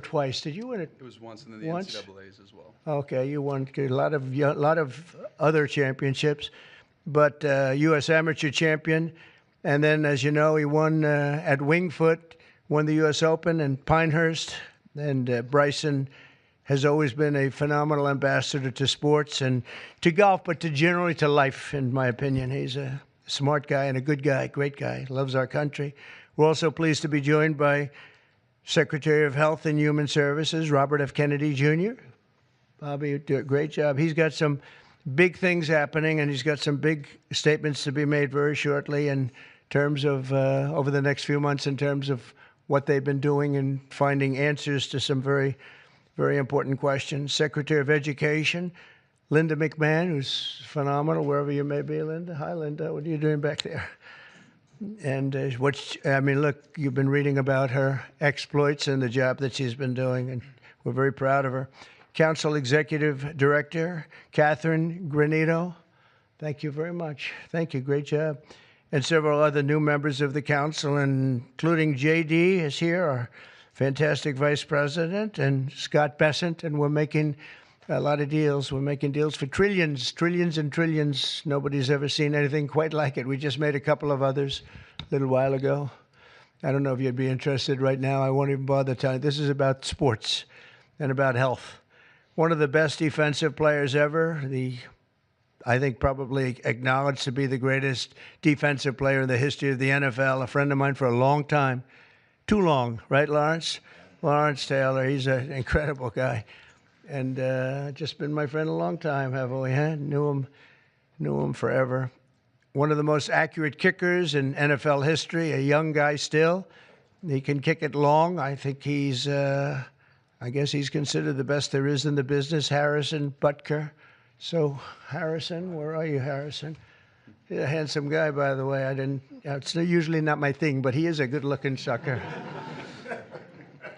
Twice. Did you win it? It was once, and then the Once? NCAA's as well. Okay, you won a lot of other championships, but U.S. amateur champion, and then, as you know, he won at Wingfoot, won the U.S. Open and Pinehurst, and Bryson has always been a phenomenal ambassador to sports and to golf, but generally to life, in my opinion. He's a smart guy and a good guy, great guy, loves our country. We're also pleased to be joined by Secretary of Health and Human Services, Robert F. Kennedy, Jr. Bobby, you do a great job. He's got some big things happening, and he's got some big statements to be made very shortly in terms of, over the next few months, in terms of what they've been doing and finding answers to some very, very important questions. Secretary of Education, Linda McMahon, who's phenomenal, wherever you may be, Linda. Hi, Linda. What are you doing back there? And look, you've been reading about her exploits and the job that she's been doing, and we're very proud of her. Council Executive Director, Catherine Granito. Thank you very much. Thank you. Great job. And several other new members of the council, including J.D. is here, our fantastic vice president, and Scott Bessent, and we're making a lot of deals. We're making deals for trillions and trillions. Nobody's ever seen anything quite like it. We just made a couple of others a little while ago. I don't know if you'd be interested right now. I won't even bother telling you. This is about sports and about health. One of the best defensive players ever, I think probably acknowledged to be the greatest defensive player in the history of the NFL, a friend of mine for a long time. Too long, right, Lawrence? Lawrence Taylor, he's an incredible guy. And just been my friend a long time, haven't we? Huh? Knew him forever. One of the most accurate kickers in NFL history, a young guy still. He can kick it long. I think I guess he's considered the best there is in the business, Harrison Butker. So, Harrison, where are you, Harrison? He's a handsome guy, by the way. It's usually not my thing, but he is a good-looking sucker.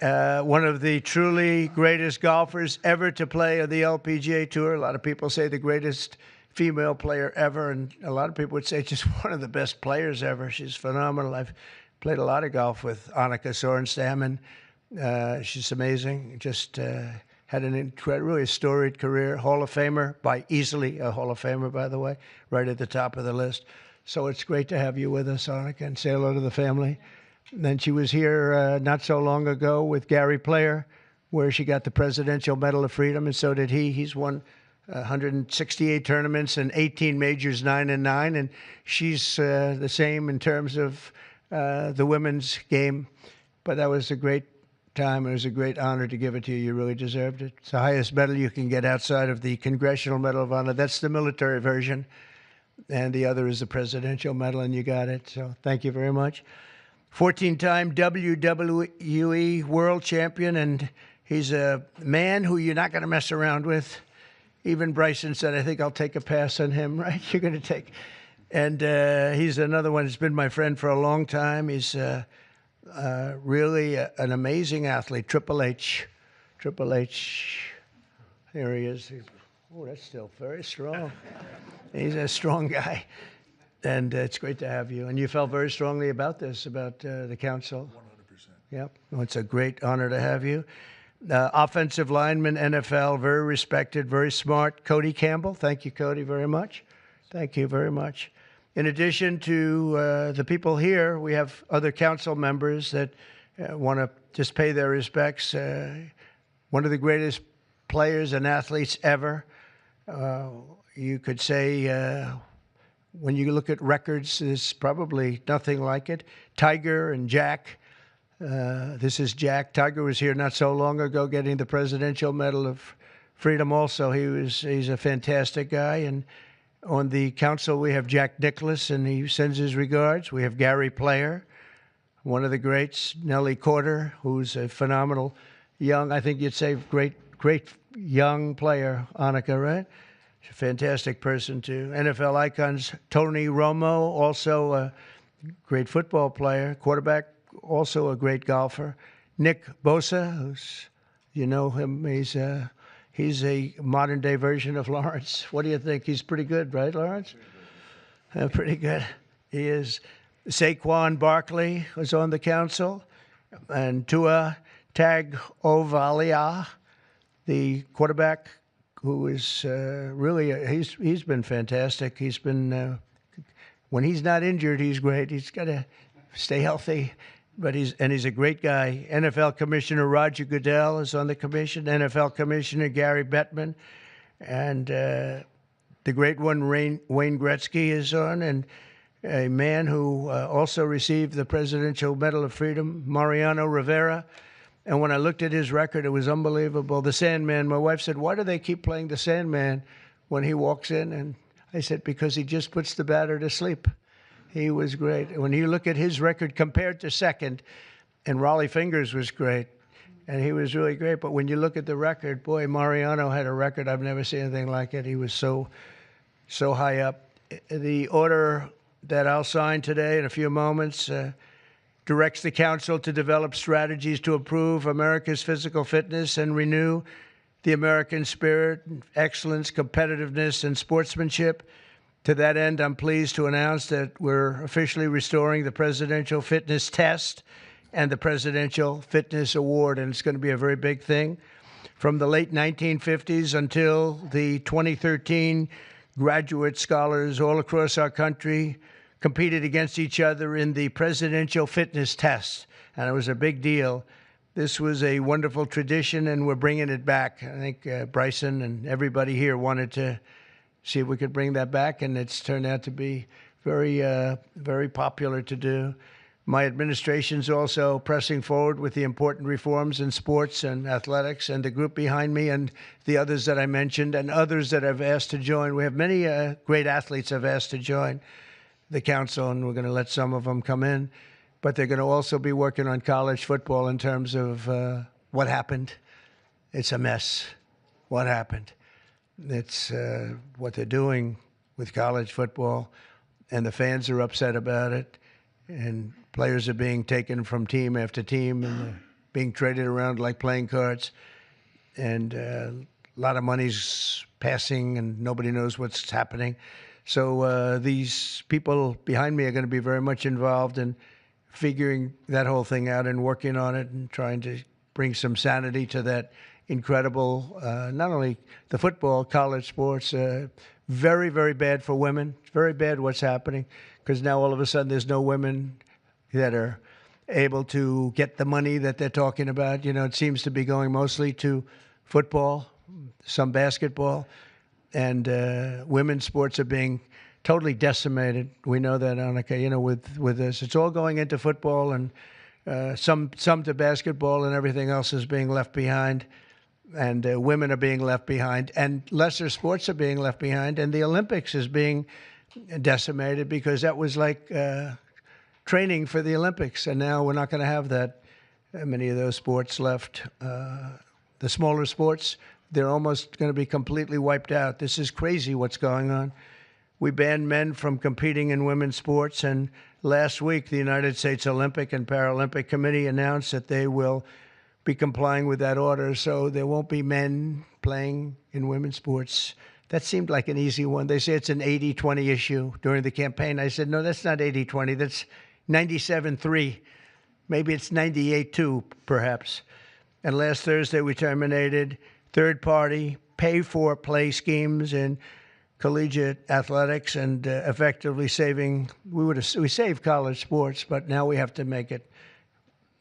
One of the truly greatest golfers ever to play on the LPGA Tour. A lot of people say the greatest female player ever, and a lot of people would say just one of the best players ever. She's phenomenal. I've played a lot of golf with Annika Sorenstam, and she's amazing. Just had an really storied career. Hall of Famer, easily a Hall of Famer, by the way, right at the top of the list. So it's great to have you with us, Annika, and say hello to the family. And then she was here not so long ago with Gary Player, where she got the Presidential Medal of Freedom, and so did he. He's won 168 tournaments and 18 majors, 9 and 9, and she's the same in terms of the women's game. But that was a great time. It was a great honor to give it to you. You really deserved it. It's the highest medal you can get outside of the Congressional Medal of Honor. That's the military version, and the other is the Presidential Medal, and you got it. So thank you very much. 14-time WWE World Champion, and he's a man who you're not going to mess around with. Even Bryson said, I think I'll take a pass on him, right? You're going to take. And he's another one who's been my friend for a long time. He's really an amazing athlete. Triple H. Here he is. Oh, that's still very strong. He's a strong guy. And it's great to have you. And you felt very strongly about this, about the council. 100%. Yep. Well, it's a great honor to have you. Offensive lineman, NFL, very respected, very smart. Cody Campbell. Thank you, Cody, very much. Thank you very much. In addition to the people here, we have other council members that want to just pay their respects. One of the greatest players and athletes ever. You could say, when you look at records, there's probably nothing like it. Tiger and Jack. This is Jack. Tiger was here not so long ago getting the Presidential Medal of Freedom also. He's a fantastic guy. And on the council, we have Jack Nicklaus, and he sends his regards. We have Gary Player, one of the greats. Nellie Corder, who's a phenomenal young, I think you'd say great young player. Annika, right? She's a fantastic person, too. NFL icons, Tony Romo, also a great football player. Quarterback, also a great golfer. Nick Bosa, who's, you know him, he's a modern-day version of Lawrence. What do you think? He's pretty good, right, Lawrence? Pretty good. He is. Saquon Barkley was on the council, and Tua Tagovailoa, the quarterback, who is really he's been fantastic. He's been when he's not injured, he's great. He's got to stay healthy, but he's a great guy. NFL Commissioner Roger Goodell is on the commission. NFL Commissioner Gary Bettman, and the great one Wayne Gretzky is on, and a man who also received the Presidential Medal of Freedom, Mariano Rivera. And when I looked at his record, it was unbelievable. The Sandman, my wife said, why do they keep playing the Sandman when he walks in? And I said, because he just puts the batter to sleep. He was great. When you look at his record compared to second, and Raleigh Fingers was great, and he was really great. But when you look at the record, boy, Mariano had a record. I've never seen anything like it. He was so high up. The order that I'll sign today in a few moments directs the Council to develop strategies to improve America's physical fitness and renew the American spirit, excellence, competitiveness, and sportsmanship. To that end, I'm pleased to announce that we're officially restoring the Presidential Fitness Test and the Presidential Fitness Award, and it's going to be a very big thing. From the late 1950s until the 2013, graduate scholars all across our country competed against each other in the Presidential Fitness Test, and it was a big deal. This was a wonderful tradition, and we're bringing it back. I think Bryson and everybody here wanted to see if we could bring that back, and it's turned out to be very popular to do. My administration's also pressing forward with the important reforms in sports and athletics, and the group behind me and the others that I mentioned and others that I've asked to join. We have many great athletes I've asked to join the council, and we're going to let some of them come in. But they're going to also be working on college football in terms of what happened. It's a mess. What happened? It's what they're doing with college football, and the fans are upset about it, and players are being taken from team after team and being traded around like playing cards, and a lot of money's passing, and nobody knows what's happening. So these people behind me are going to be very much involved in figuring that whole thing out and working on it and trying to bring some sanity to that incredible, not only the football, college sports, very, very bad for women. It's very bad what's happening, because now all of a sudden there's no women that are able to get the money that they're talking about. You know, it seems to be going mostly to football, some basketball, and women's sports are being totally decimated. We know that, Annika, you know, with this. It's all going into football, and some to basketball, and everything else is being left behind. And women are being left behind, and lesser sports are being left behind, and the Olympics is being decimated because that was like training for the Olympics, and now we're not going to have that many of those sports left. The smaller sports, they're almost going to be completely wiped out. This is crazy what's going on. We banned men from competing in women's sports, and last week the United States Olympic and Paralympic Committee announced that they will be complying with that order, so there won't be men playing in women's sports. That seemed like an easy one. They say it's an 80-20 issue during the campaign. I said, no, that's not 80-20. That's 97-3. Maybe it's 98-2, perhaps. And last Thursday, we terminated third-party pay-for-play schemes in collegiate athletics and effectively saving. We saved college sports, but now we have to make it.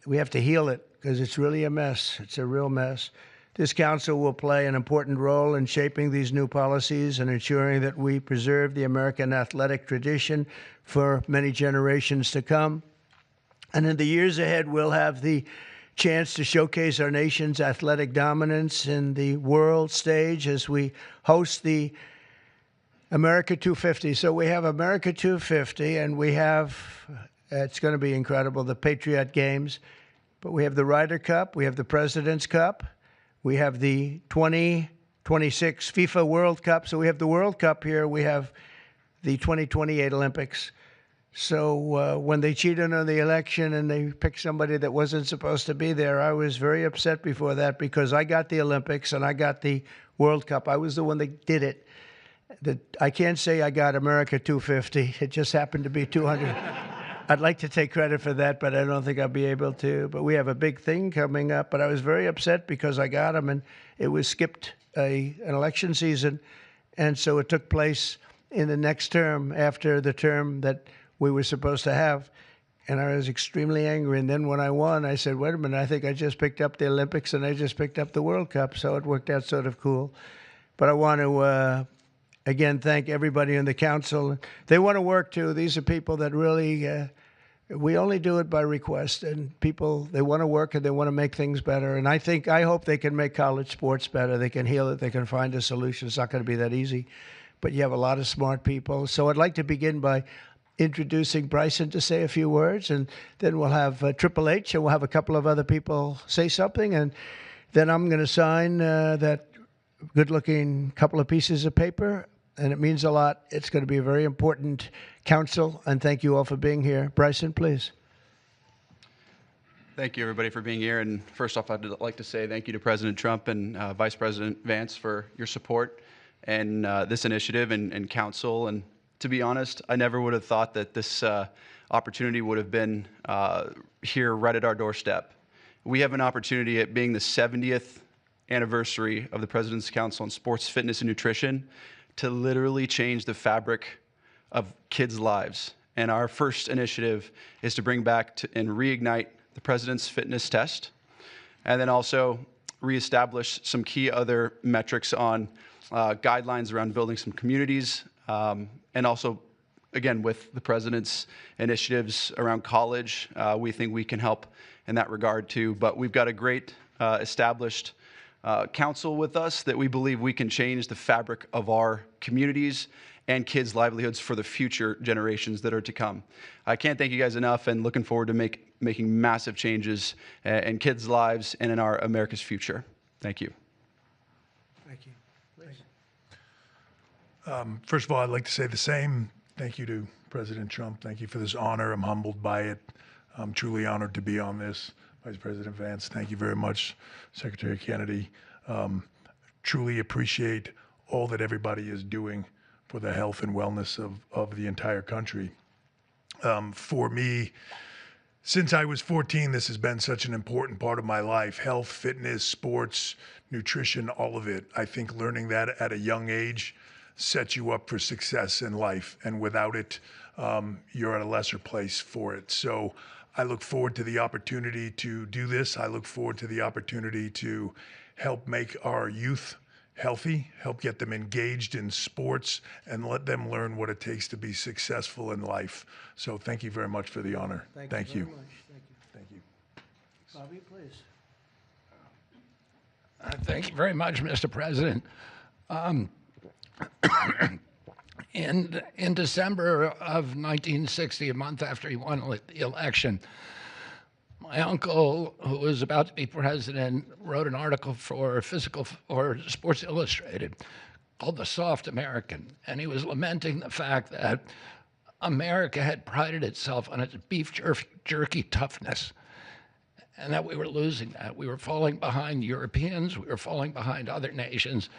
We have to heal it, because it's really a mess. It's a real mess. This council will play an important role in shaping these new policies and ensuring that we preserve the American athletic tradition for many generations to come. And in the years ahead, we'll have the chance to showcase our nation's athletic dominance in the world stage as we host the America 250. So we have America 250, and we have, it's going to be incredible, the Patriot Games. But we have the Ryder Cup, we have the President's Cup, we have the 2026 FIFA World Cup. So we have the World Cup here, we have the 2028 Olympics. So when they cheated on the election and they picked somebody that wasn't supposed to be there, I was very upset before that, because I got the Olympics and I got the World Cup. I was the one that did it. I can't say I got America 250. It just happened to be 200. I'd like to take credit for that, but I don't think I'll be able to. But we have a big thing coming up. But I was very upset because I got him, and it was skipped an election season. And so it took place in the next term after the term that we were supposed to have. And I was extremely angry. And then when I won, I said, wait a minute, I think I just picked up the Olympics and I just picked up the World Cup. So it worked out sort of cool. But I want to, again, thank everybody in the council. They want to work, too. These are people that really, we only do it by request. And people, they want to work and they want to make things better. And I hope they can make college sports better. They can heal it. They can find a solution. It's not going to be that easy. But you have a lot of smart people. So I'd like to begin by introducing Bryson to say a few words, and then we'll have Triple H, and we'll have a couple of other people say something, and then I'm going to sign that good-looking couple of pieces of paper, and it means a lot. It's going to be a very important council, and thank you all for being here. Bryson, please. Thank you, everybody, for being here. And first off, I'd like to say thank you to President Trump and Vice President Vance for your support and this initiative and council. And to be honest, I never would have thought that this opportunity would have been here right at our doorstep. We have an opportunity at being the 70th anniversary of the President's Council on Sports, Fitness, and Nutrition to literally change the fabric of kids' lives. And our first initiative is to bring back and reignite the President's Fitness Test, and then also reestablish some key other metrics on guidelines around building some communities, and also, again, with the President's initiatives around college, we think we can help in that regard too. But we've got a great established council with us that we believe we can change the fabric of our communities and kids' livelihoods for the future generations that are to come. I can't thank you guys enough, and looking forward to making massive changes in kids' lives and in our America's future. Thank you. Thank you. First of all, I'd like to say the same. Thank you to President Trump. Thank you for this honor. I'm humbled by it. I'm truly honored to be on this. Vice President Vance, thank you very much. Secretary Kennedy, truly appreciate all that everybody is doing for the health and wellness of the entire country. For me, since I was 14, this has been such an important part of my life. Health, fitness, sports, nutrition, all of it. I think learning that at a young age sets you up for success in life. And without it, you're at a lesser place for it. So I look forward to the opportunity to do this. I look forward to the opportunity to help make our youth healthy, help get them engaged in sports, and let them learn what it takes to be successful in life. So thank you very much for the honor. Thank you. Very much. Thank you. Bobby, please. Thank you very much, Mr. President. In December of 1960, a month after he won the election, my uncle, who was about to be president, wrote an article for Sports Illustrated called The Soft American, and he was lamenting the fact that America had prided itself on its beef jerky toughness, and that we were losing that. We were falling behind Europeans, we were falling behind other nations,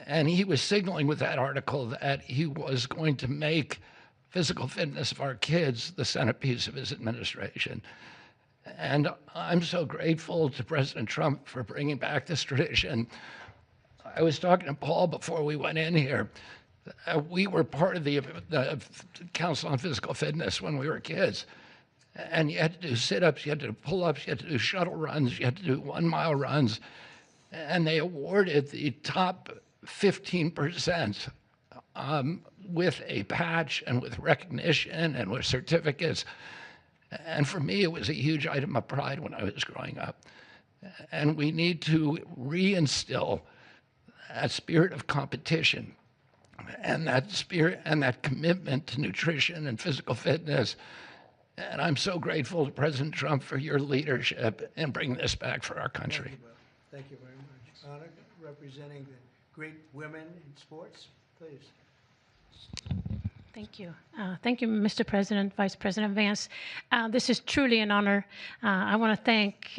and he was signaling with that article that he was going to make physical fitness of our kids the centerpiece of his administration. And I'm so grateful to President Trump for bringing back this tradition. I was talking to Paul before we went in here. We were part of the Council on Physical Fitness when we were kids. And you had to do sit-ups, you had to do pull-ups, you had to do shuttle runs, you had to do 1-mile runs. And they awarded the top 15% with a patch and with recognition and with certificates. And for me, it was a huge item of pride when I was growing up. And we need to reinstill that spirit of competition and that spirit and that commitment to nutrition and physical fitness. And I'm so grateful to President Trump for your leadership in bringing this back for our country. Thank you very much. Anna, representing the great women in sports, please. Thank you. Thank you, Mr. President, Vice President Vance. This is truly an honor. I want to thank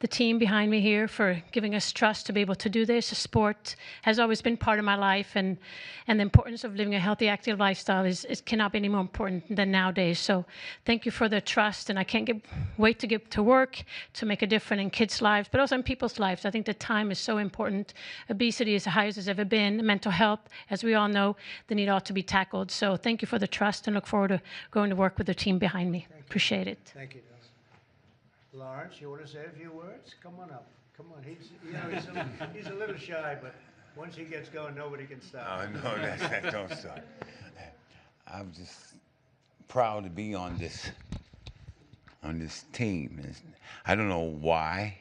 the team behind me here for giving us trust to be able to do this. Sport has always been part of my life, and the importance of living a healthy, active lifestyle cannot be any more important than nowadays. So thank you for the trust, and I can't wait to get to work to make a difference in kids' lives, but also in people's lives. I think the time is so important. Obesity is the highest it's ever been. Mental health, as we all know, the need ought to be tackled. So thank you for the trust, and look forward to going to work with the team behind me. Appreciate it. Thank you, Bill. Lawrence, you want to say a few words? Come on up. Come on. He's a little shy, but once he gets going, nobody can stop. Oh, no, that don't stop. I'm just proud to be on this team. I don't know why.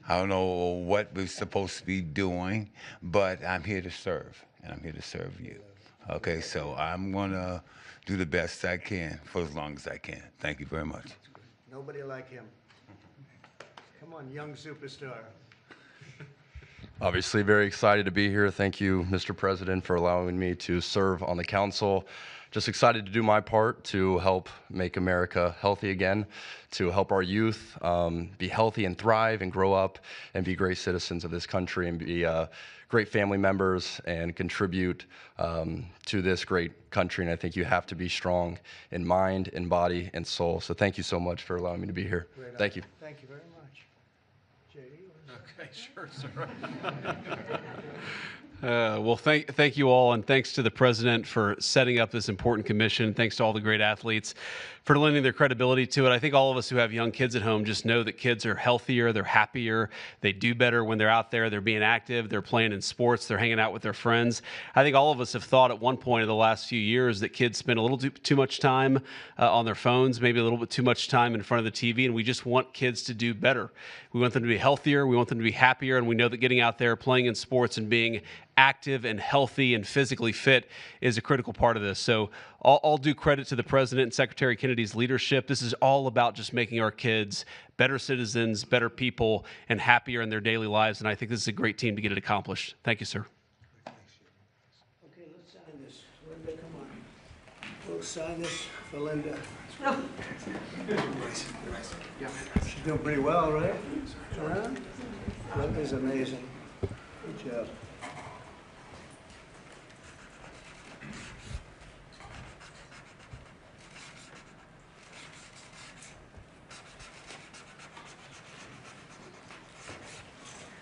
I don't know what we're supposed to be doing, but I'm here to serve, and I'm here to serve you. Okay, so I'm going to do the best I can for as long as I can. Thank you very much. Nobody like him. Come on, young superstar. Obviously, very excited to be here. Thank you, Mr. President, for allowing me to serve on the council. Just excited to do my part to help make America healthy again, to help our youth be healthy and thrive and grow up and be great citizens of this country and be great family members and contribute to this great country. And I think you have to be strong in mind, in body, and soul. So thank you so much for allowing me to be here. Thank you. Thank you very much. J.D.? Okay, sure, sir. Well, thank you all, and thanks to the president for setting up this important commission. Thanks to all the great athletes for lending their credibility to it. I think all of us who have young kids at home just know that kids are healthier, they're happier, they do better when they're out there, they're being active, they're playing in sports, they're hanging out with their friends. I think all of us have thought at one point in the last few years that kids spend a little too much time on their phones, maybe a little bit too much time in front of the TV, and we just want kids to do better. We want them to be healthier, we want them to be happier, and we know that getting out there, playing in sports, and being active and healthy and physically fit is a critical part of this. So all due credit to the President and Secretary Kennedy's leadership. This is all about just making our kids better citizens, better people, and happier in their daily lives. And I think this is a great team to get it accomplished. Thank you, sir. Okay, let's sign this. Linda, come on. We'll sign this for Linda. She's doing pretty well, right? Around? Linda's amazing. Good job.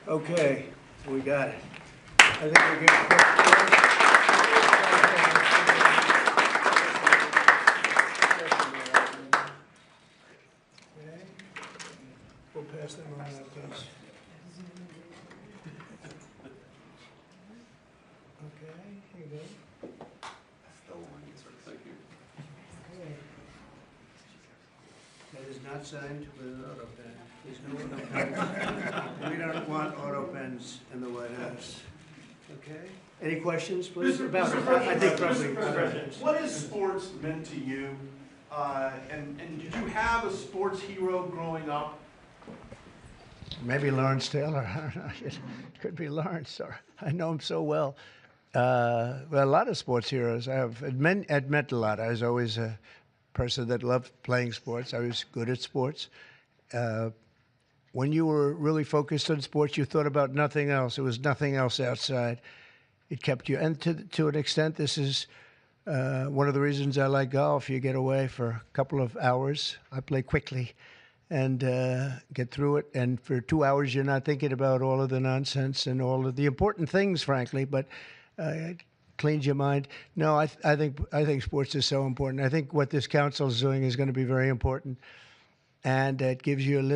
Okay, we got it. I think we're good. Okay. We'll pass them around, please. Okay, here you go. Thank you. Okay. That is not signed with an auto pen. There's no auto pens. We don't want auto pens in the White House. Okay? Any questions, please? About it? I think probably. What has sports meant to you? And did you have a sports hero growing up? Maybe Lawrence Taylor. I don't know. It could be Lawrence. Or I know him so well. Well, a lot of sports heroes. It meant a lot. I was always a person that loved playing sports. I was good at sports. When you were really focused on sports, you thought about nothing else. There was nothing else outside. It kept you. And to an extent, this is one of the reasons I like golf. You get away for a couple of hours. I play quickly and get through it. And for 2 hours, you're not thinking about all of the nonsense and all of the important things, frankly, but it cleans your mind. No, I think sports is so important. I think what this council is doing is going to be very important. And it gives you a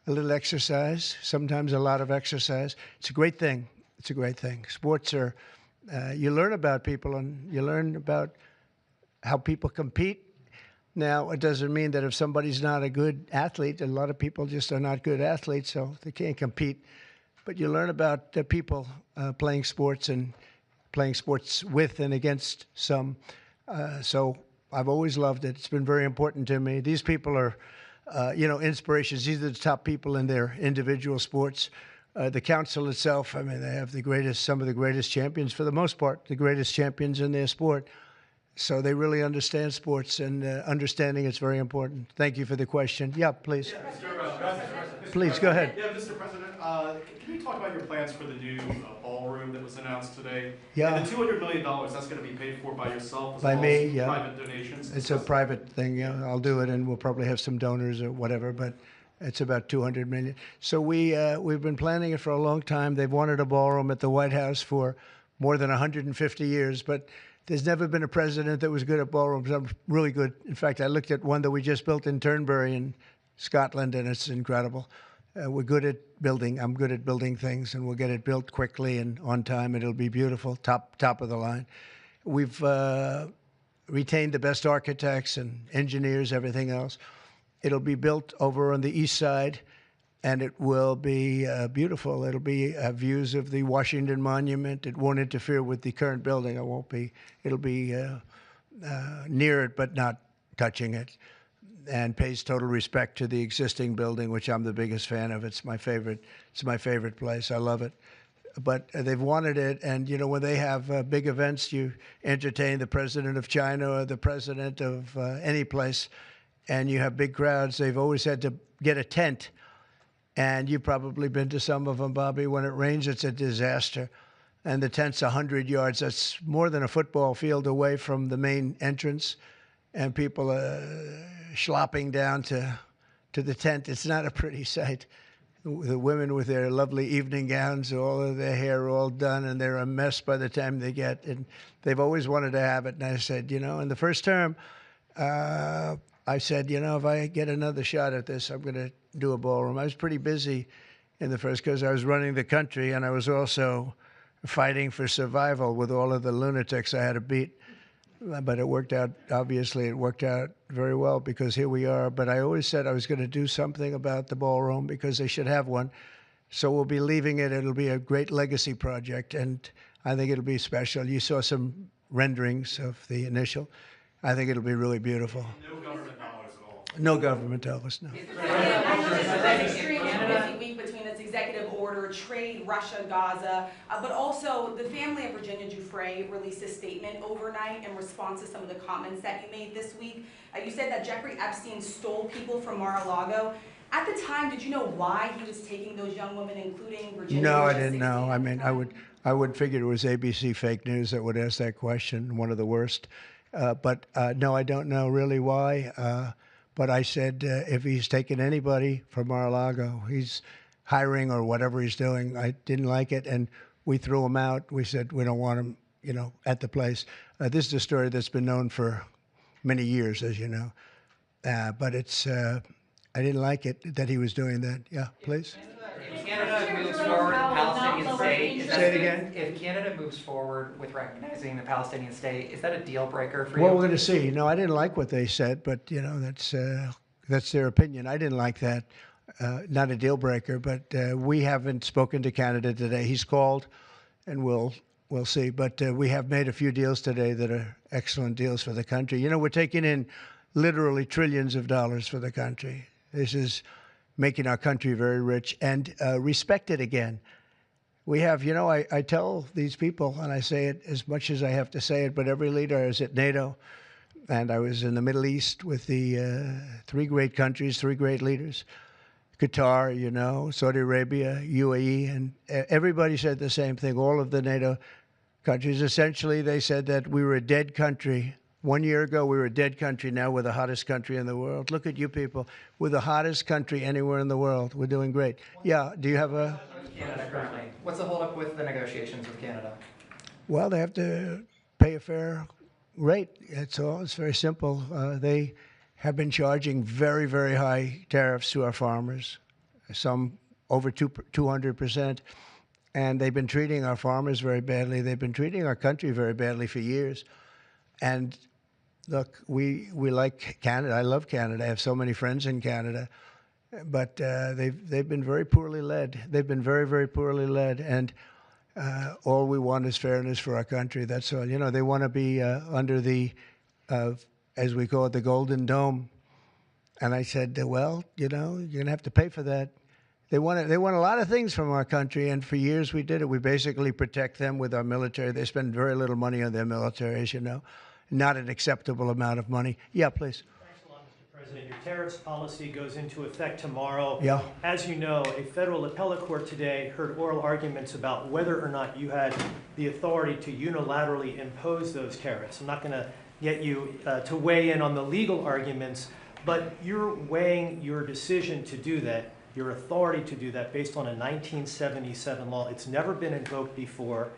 little exercise, sometimes a lot of exercise. It's a great thing. It's a great thing. Sports are, you learn about people and you learn about how people compete. Now, it doesn't mean that if somebody's not a good athlete, a lot of people just are not good athletes, so they can't compete. But you learn about people playing sports and playing sports with and against some. So I've always loved it. It's been very important to me. These people are, inspirations. These are the top people in their individual sports. The council itself, I mean, they have some of the greatest champions, for the most part, the greatest champions in their sport. So they really understand sports, and understanding it's very important. Thank you for the question. Yeah, please. Yeah, Mr. Please, go ahead. Yeah, Mr. President, can you talk about your plans for the new ballroom that was announced today? Yeah. And the $200 million, that's going to be paid for by yourself as By well me, as yeah. private donations? It's a private thing, yeah. I'll do it, and we'll probably have some donors or whatever, but it's about 200 million. So we've been planning it for a long time. They've wanted a ballroom at the White House for more than 150 years, but there's never been a president that was good at ballrooms. I'm really good. In fact, I looked at one that we just built in Turnberry in Scotland, and it's incredible. We're good at building. I'm good at building things, and we'll get it built quickly and on time, and it'll be beautiful, top of the line. We've retained the best architects and engineers, everything else. It'll be built over on the east side, and it will be beautiful. It'll be views of the Washington Monument. It won't interfere with the current building. It'll be near it, but not touching it, and pays total respect to the existing building, which I'm the biggest fan of. It's my favorite. It's my favorite place. I love it. But they've wanted it, and you know, when they have big events, you entertain the president of China or the president of any place, and you have big crowds. They've always had to get a tent, and you've probably been to some of them, Bobby. When it rains, it's a disaster, and the tent's 100 yards. That's more than a football field away from the main entrance, and people are schlopping down to the tent. It's not a pretty sight. The women with their lovely evening gowns, all of their hair all done, and they're a mess by the time they get. And they've always wanted to have it. And I said, you know, in the first term, I said, you know, if I get another shot at this, I'm going to do a ballroom. I was pretty busy in the first because I was running the country, and I was also fighting for survival with all of the lunatics I had to beat. But it worked out, obviously, it worked out very well because here we are. But I always said I was going to do something about the ballroom because they should have one. So we'll be leaving it. It'll be a great legacy project, and I think it'll be special. You saw some renderings of the initial. I think it'll be really beautiful. No government dollars at all. No government dollars, no. Week between its executive order, trade, Russia, Gaza, but also the family of Virginia Giuffre released a statement overnight in response to some of the comments that you made this week. You said that Jeffrey Epstein stole people from Mar-a-Lago. At the time, did you know why he was taking those young women, including Virginia? No, I didn't know. I mean, I would figure it was ABC fake news that would ask that question, one of the worst. But no, I don't know really why. But I said, if he's taking anybody from Mar-a-Lago, he's hiring or whatever he's doing. I didn't like it, and we threw him out. We said we don't want him, you know, at the place. This is a story that's been known for many years, as you know. But it's, I didn't like it that he was doing that. Yeah, please. If Canada moves forward with the Palestinian state, Say it again. If Canada moves forward with recognizing the Palestinian state, is that a deal breaker for you? Well, we're going to see. No, I didn't like what they said, but you know, that's their opinion. I didn't like that. Not a deal breaker, but we haven't spoken to Canada today. He's called, and we'll see. But we have made a few deals today that are excellent deals for the country. You know, we're taking in literally trillions of dollars for the country. This is making our country very rich and respected again. We have, you know, I tell these people, and I say it as much as I have to say it, but every leader is at NATO, and I was in the Middle East with the three great countries, three great leaders, Qatar, you know, Saudi Arabia, UAE, and everybody said the same thing. All of the NATO countries, essentially, they said that we were a dead country. 1 year ago, we were a dead country. Now we're the hottest country in the world. Look at you people. We're the hottest country anywhere in the world. We're doing great. Yeah, do you have a... Canada currently. What's the holdup with the negotiations with Canada? Well, they have to pay a fair rate. That's all. It's very simple. They have been charging very, very high tariffs to our farmers, some over 200%. And they've been treating our farmers very badly. They've been treating our country very badly for years. And look, we like Canada. I love Canada. I have so many friends in Canada. But they've been very poorly led. They've been very, very poorly led. And all we want is fairness for our country. That's all. You know, they want to be under the, as we call it, the Golden Dome. And I said, well, you know, you're going to have to pay for that. They want a lot of things from our country, and for years we did it. We basically protect them with our military. They spend very little money on their military, as you know. Not an acceptable amount of money. Yeah, please. Thanks a lot, Mr. President, your tariffs policy goes into effect tomorrow. Yeah. As you know, a federal appellate court today heard oral arguments about whether or not you had the authority to unilaterally impose those tariffs. I'm not going to get you to weigh in on the legal arguments, but you're weighing your decision to do that, your authority to do that, based on a 1977 law. It's never been invoked before.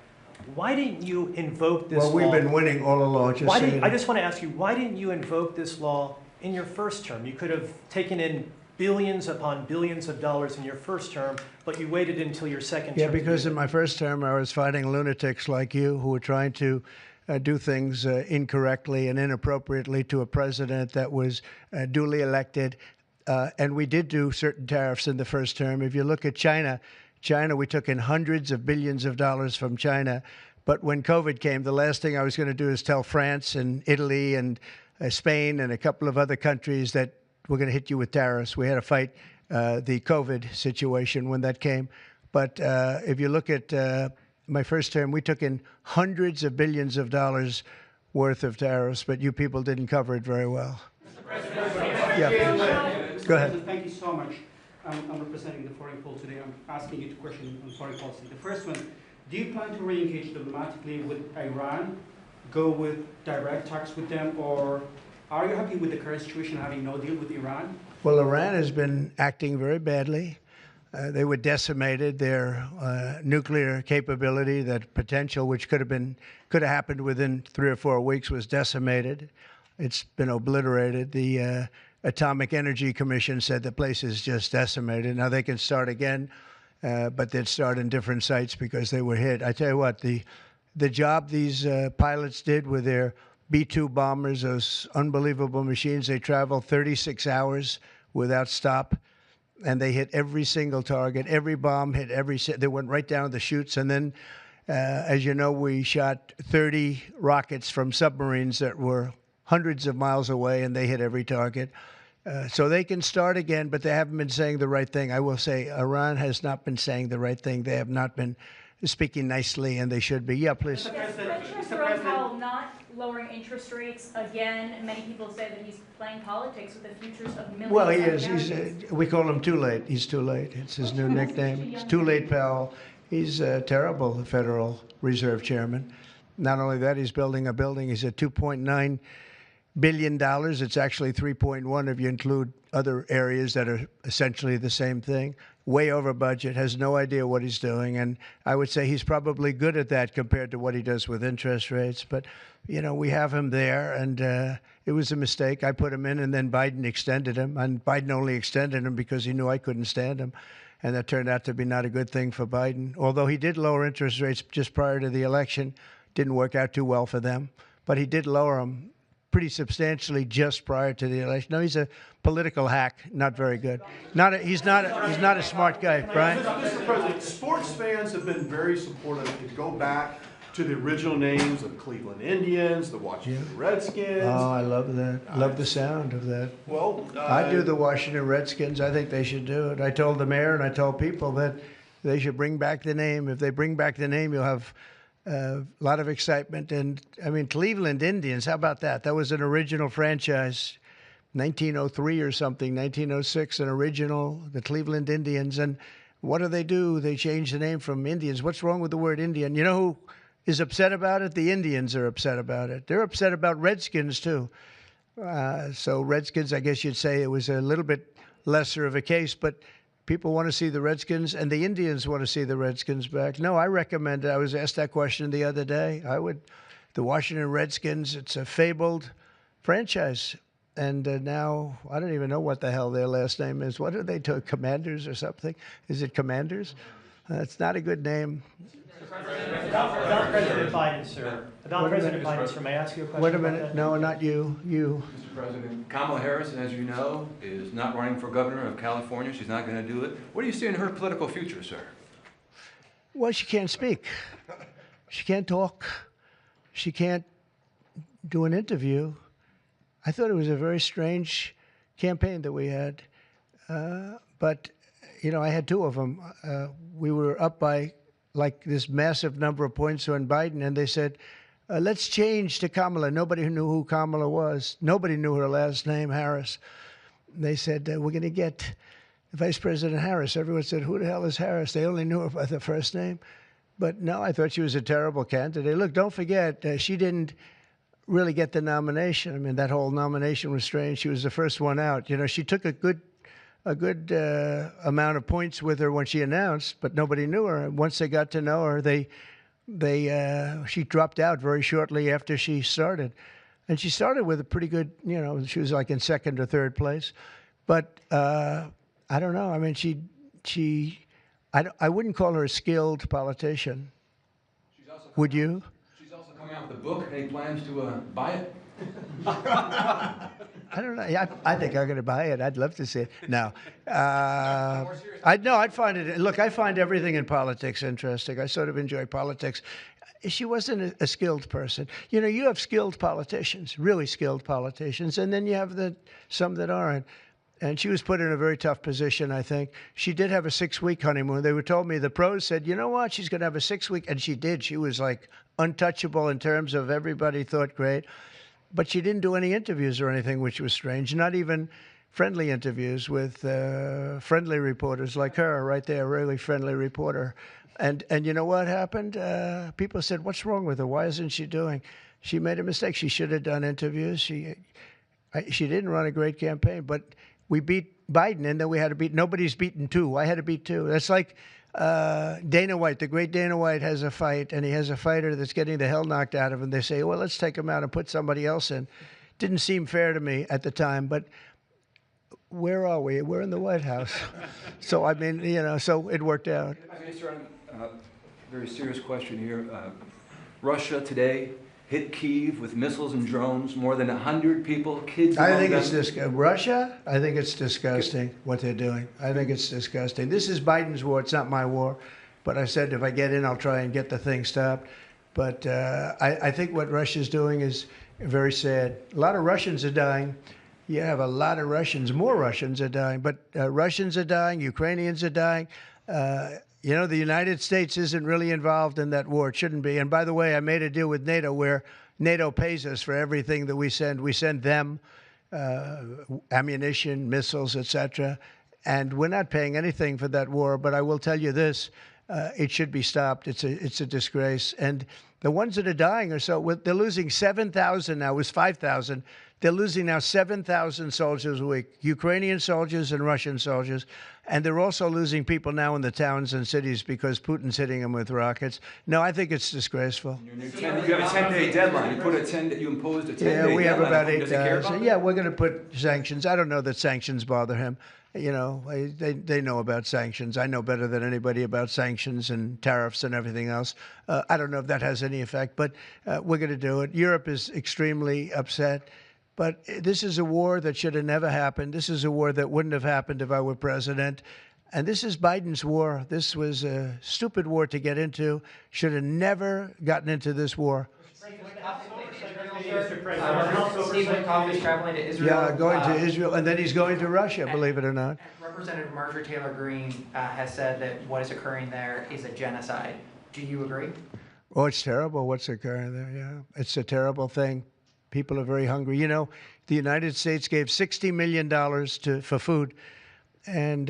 Why didn't you invoke this law? Well, we've been winning all along. I just want to ask you, why didn't you invoke this law in your first term? You could have taken in billions upon billions of dollars in your first term, but you waited until your second term. Yeah, because in my first term, I was fighting lunatics like you who were trying to do things incorrectly and inappropriately to a president that was duly elected. And we did do certain tariffs in the first term. If you look at China, we took in hundreds of billions of dollars from China. But when COVID came, the last thing I was going to do is tell France and Italy and Spain and a couple of other countries that we're going to hit you with tariffs. We had to fight the COVID situation when that came. But if you look at my first term, we took in hundreds of billions of dollars worth of tariffs, but you people didn't cover it very well. Mr. President, Yeah, please. Go ahead. Thank you so much. I'm representing the foreign poll today. I'm asking you two questions on foreign policy. The first one, do you plan to re-engage diplomatically with Iran, go with direct talks with them, or are you happy with the current situation, having no deal with Iran? Well, Iran has been acting very badly. They were decimated. Their nuclear capability, that potential, which could have happened within 3 or 4 weeks, was decimated. It's been obliterated. The Atomic Energy Commission said the place is just decimated. Now they can start again, but they'd start in different sites because they were hit. I tell you what, the job these pilots did with their B-2 bombers, those unbelievable machines, they traveled 36 hours without stop. And they hit every single target. Every bomb hit they went right down the chutes. And then, as you know, we shot 30 rockets from submarines that were hundreds of miles away, and they hit every target. So they can start again, but they haven't been saying the right thing. I will say Iran has not been saying the right thing. They have not been speaking nicely, and they should be. Yeah, please. President Jerome Powell not lowering interest rates again. Many people say that he's playing politics with the futures of millions. Well, he of is. Americans. We call him Too Late. He's too late. It's his new nickname. It's Too Late Powell. He's terrible, the Federal Reserve Chairman. Not only that, he's building a building. He's at $2.9 billion. It's actually 3.1 if you include other areas that are essentially the same thing. Way over budget, has no idea what he's doing. And I would say he's probably good at that compared to what he does with interest rates. But, you know, we have him there, and it was a mistake. I put him in, and then Biden extended him. And Biden only extended him because he knew I couldn't stand him. And that turned out to be not a good thing for Biden. Although he did lower interest rates just prior to the election. Didn't work out too well for them. But he did lower them pretty substantially just prior to the election. No, he's a political hack, not very good. He's not a smart guy, Brian. Mr. President, sports fans have been very supportive to go back to the original names of Cleveland Indians, the Washington Redskins. Oh, I love that. Love the sound of that. Well, I do the Washington Redskins. I think they should do it. I told the mayor and I told people that they should bring back the name. If they bring back the name, you'll have a lot of excitement. And, I mean, Cleveland Indians, how about that? That was an original franchise, 1903 or something, 1906, an original, the Cleveland Indians. And what do? They changed the name from Indians. What's wrong with the word Indian? You know who is upset about it? The Indians are upset about it. They're upset about Redskins, too. So Redskins, I guess you'd say it was a little bit lesser of a case, but people want to see the Redskins, and the Indians want to see the Redskins back. No, I recommend it. I was asked that question the other day. The Washington Redskins, it's a fabled franchise. And now, I don't even know what the hell their last name is. What are they to Commanders or something? Is it Commanders? It's not a good name. About President Biden, sir. About President Biden, sir. May I ask you a question? Wait a minute. No, not you. You. Mr. President, Kamala Harris, as you know, is not running for governor of California. She's not going to do it. What do you see in her political future, sir? Well, she can't speak. She can't talk. She can't do an interview. I thought it was a very strange campaign that we had. But, you know, I had two of them. We were up by like this massive number of points on Biden, and they said, let's change to Kamala. Nobody knew who Kamala was. Nobody knew her last name, Harris. they said, we're going to get Vice President Harris. Everyone said, who the hell is Harris? They only knew her by the first name. But no, I thought she was a terrible candidate. Look, don't forget, she didn't really get the nomination. I mean, that whole nomination was strange. She was the first one out. You know, she took a good amount of points with her when she announced, but nobody knew her. And once they got to know her, she dropped out very shortly after she started. And she started with a pretty good, you know, she was like in second or third place. But I don't know. I mean, I wouldn't call her a skilled politician. Would you? She's also coming out with a book. Any plans to buy it? I don't know. I think I'm going to buy it. I'd love to see it. No. I'd find it. Look, I find everything in politics interesting. I sort of enjoy politics. She wasn't a skilled person. You know, you have skilled politicians, really skilled politicians, and then you have some that aren't. And she was put in a very tough position, I think. She did have a 6-week honeymoon. They were told me, the pros said, you know what, she's going to have a 6-week, and she did. She was like untouchable in terms of everybody thought great. But she didn't do any interviews or anything, which was strange. Not even friendly interviews with friendly reporters like her right there, a really friendly reporter. And you know what happened? People said, what's wrong with her? Why isn't she doing? She made a mistake. She should have done interviews. She didn't run a great campaign, but we beat Biden, and then we had to beat, nobody's beaten two. I had to beat two. That's like Dana White, the great Dana White has a fight, and he has a fighter that's getting the hell knocked out of him. They say, well, let's take him out and put somebody else in. Didn't seem fair to me at the time, but where are we? We're in the White House. So, I mean, you know, so it worked out. Very serious question here. Russia today hit Kyiv with missiles and drones, more than 100 people, kids among them. I think it's disgusting. Russia, I think it's disgusting what they're doing. I think it's disgusting. This is Biden's war. It's not my war. But I said if I get in, I'll try and get the thing stopped. But I think what Russia's doing is very sad. A lot of Russians are dying. You have a lot of Russians. More Russians are dying. But Russians are dying. Ukrainians are dying. You know, the United States isn't really involved in that war. It shouldn't be. And by the way, I made a deal with NATO where NATO pays us for everything that we send. We send them ammunition, missiles, etc. And we're not paying anything for that war. But I will tell you this, it should be stopped. It's a disgrace. And the ones that are dying are they're losing 7,000 now. It was 5,000. They're losing now 7,000 soldiers a week, Ukrainian soldiers and Russian soldiers. And they're also losing people now in the towns and cities because Putin's hitting them with rockets. No, I think it's disgraceful. You have a 10-day deadline. You imposed a 10-day deadline. Yeah, we have about 8 days. Yeah, we're going to put sanctions. I don't know that sanctions bother him. You know, they know about sanctions. I know better than anybody about sanctions and tariffs and everything else. I don't know if that has any effect, but we're going to do it. Europe is extremely upset. But this is a war that should have never happened. This is a war that wouldn't have happened if I were president. And this is Biden's war. This was a stupid war to get into. Should have never gotten into this war. Steve Witkoff is traveling to Israel. Yeah, going to Israel, and then he's going to Russia, believe it or not. Representative Marjorie Taylor Greene has said that what is occurring there is a genocide. Do you agree? Oh, it's terrible what's occurring there, yeah. It's a terrible thing. People are very hungry. You know, the United States gave $60 million for food, and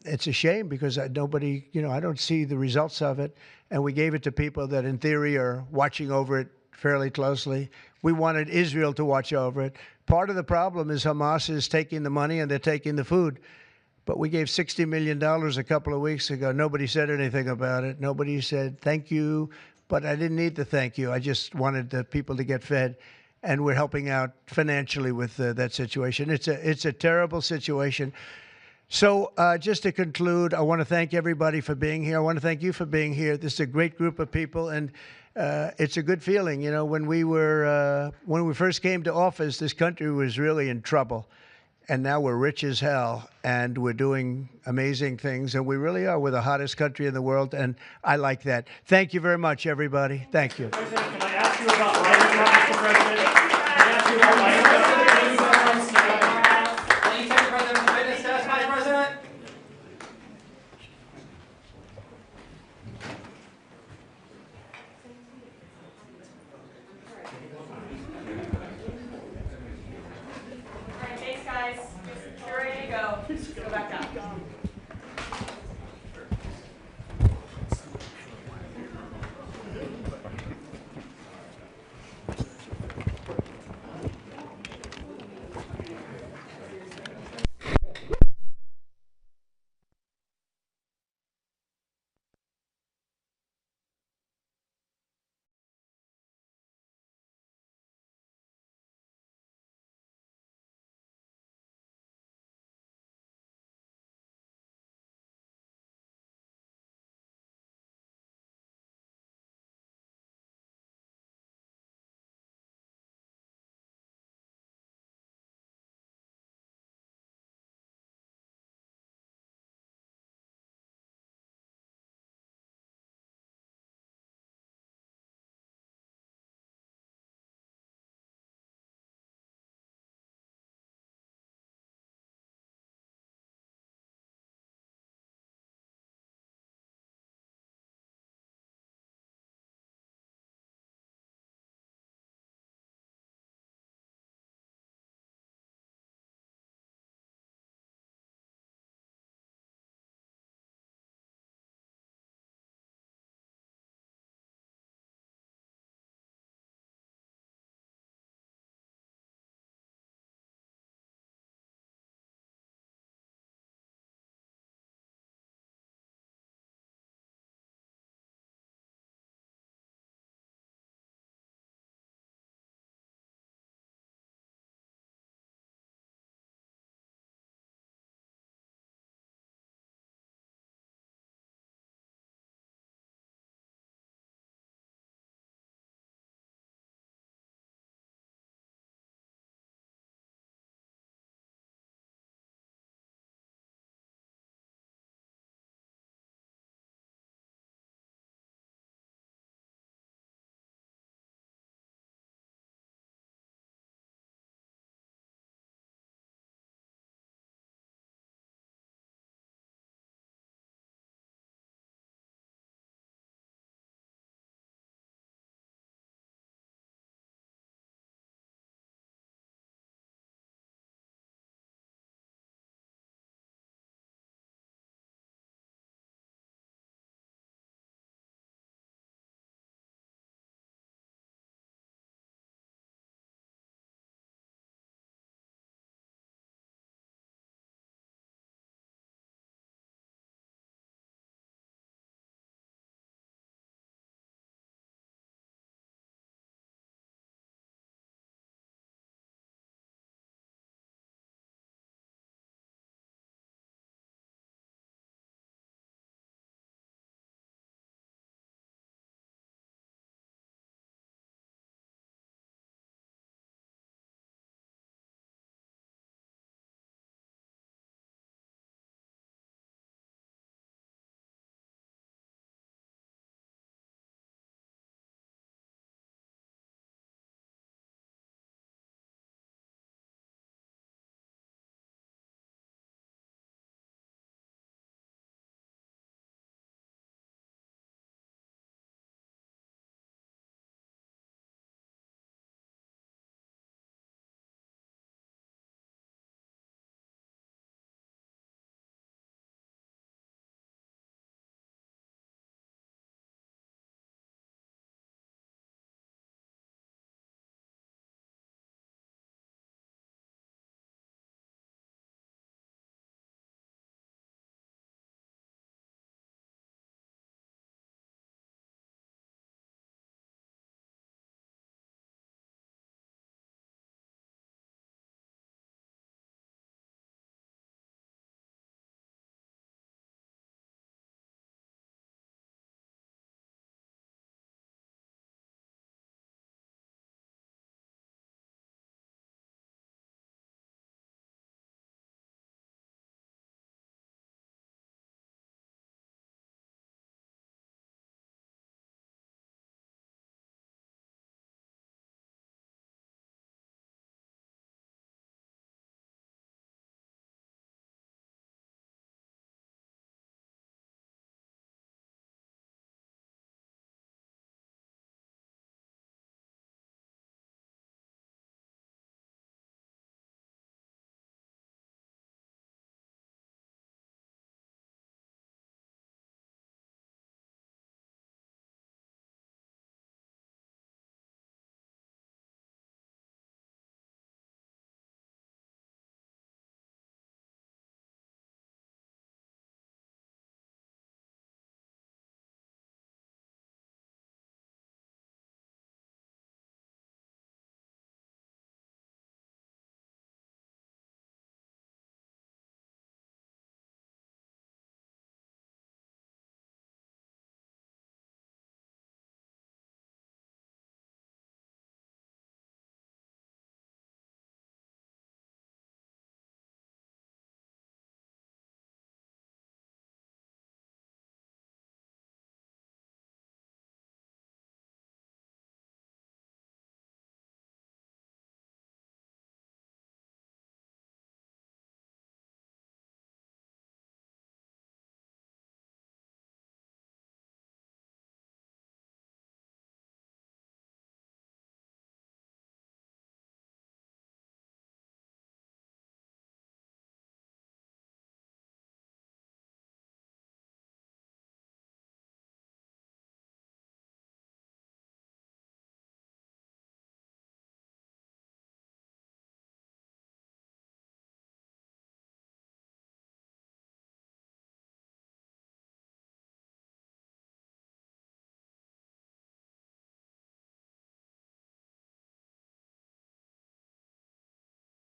it's a shame because nobody, you know, I don't see the results of it. And we gave it to people that, in theory, are watching over it fairly closely. We wanted Israel to watch over it. Part of the problem is Hamas is taking the money and they're taking the food. But we gave $60 million a couple of weeks ago. Nobody said anything about it. Nobody said thank you. But I didn't need the thank you. I just wanted the people to get fed. And we're helping out financially with that situation. It's a terrible situation. So just to conclude, I want to thank everybody for being here. I want to thank you for being here. This is a great group of people, and it's a good feeling. You know, when we first came to office, this country was really in trouble, and now we're rich as hell, and we're doing amazing things, and we really are. We're the hottest country in the world, and I like that. Thank you very much, everybody. Thank you. President, can I ask you about lighting, Mr. President? Can I ask you about lighting?